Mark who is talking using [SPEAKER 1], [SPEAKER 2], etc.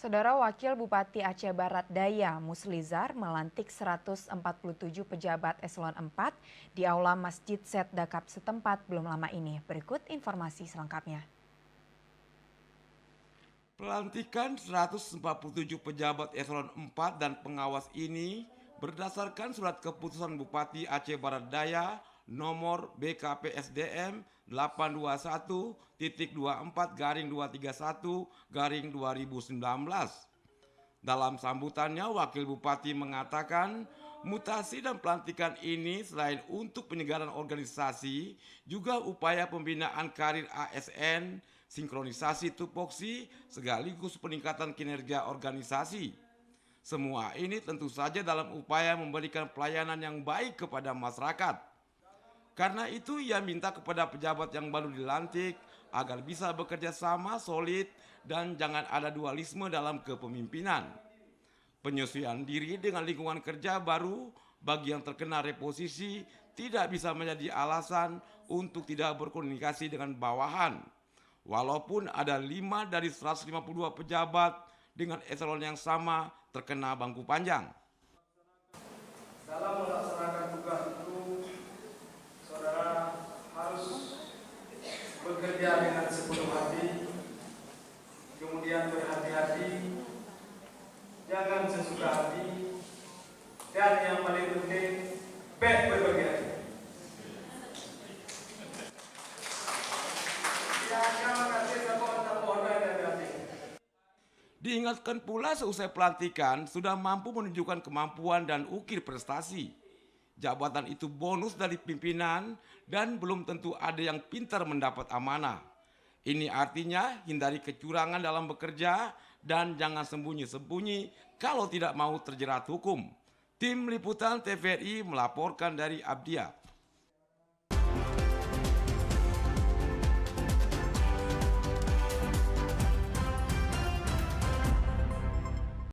[SPEAKER 1] Saudara Wakil Bupati Aceh Barat Daya Muslizar melantik 147 pejabat eselon 4 di Aula Masjid Set Dakap setempat belum lama ini. Berikut informasi selengkapnya.
[SPEAKER 2] Pelantikan 147 pejabat eselon 4 dan pengawas ini berdasarkan surat keputusan Bupati Aceh Barat Daya nomor BKPSDM 821.24/231/2019. Dalam sambutannya, Wakil Bupati mengatakan mutasi dan pelantikan ini selain untuk penyegaran organisasi, juga upaya pembinaan karir ASN, sinkronisasi tupoksi, sekaligus peningkatan kinerja organisasi. Semua ini tentu saja dalam upaya memberikan pelayanan yang baik kepada masyarakat. Karena itu ia minta kepada pejabat yang baru dilantik agar bisa bekerja sama solid dan jangan ada dualisme dalam kepemimpinan. Penyesuaian diri dengan lingkungan kerja baru bagi yang terkena reposisi tidak bisa menjadi alasan untuk tidak berkomunikasi dengan bawahan. Walaupun ada 5 dari 152 pejabat dengan eselon yang sama terkena bangku panjang.
[SPEAKER 3] Dalam melaksanakan tugas itu, saudara harus bekerja dengan sepenuh hati, kemudian berhati-hati, jangan sesuka hati, dan yang paling penting, berbagi hati.
[SPEAKER 2] Diingatkan pula seusai pelantikan sudah mampu menunjukkan kemampuan dan ukir prestasi. Jabatan itu bonus dari pimpinan dan belum tentu ada yang pintar mendapat amanah. Ini artinya hindari kecurangan dalam bekerja dan jangan sembunyi-sembunyi kalau tidak mau terjerat hukum. Tim Liputan TVRI melaporkan dari Abdia.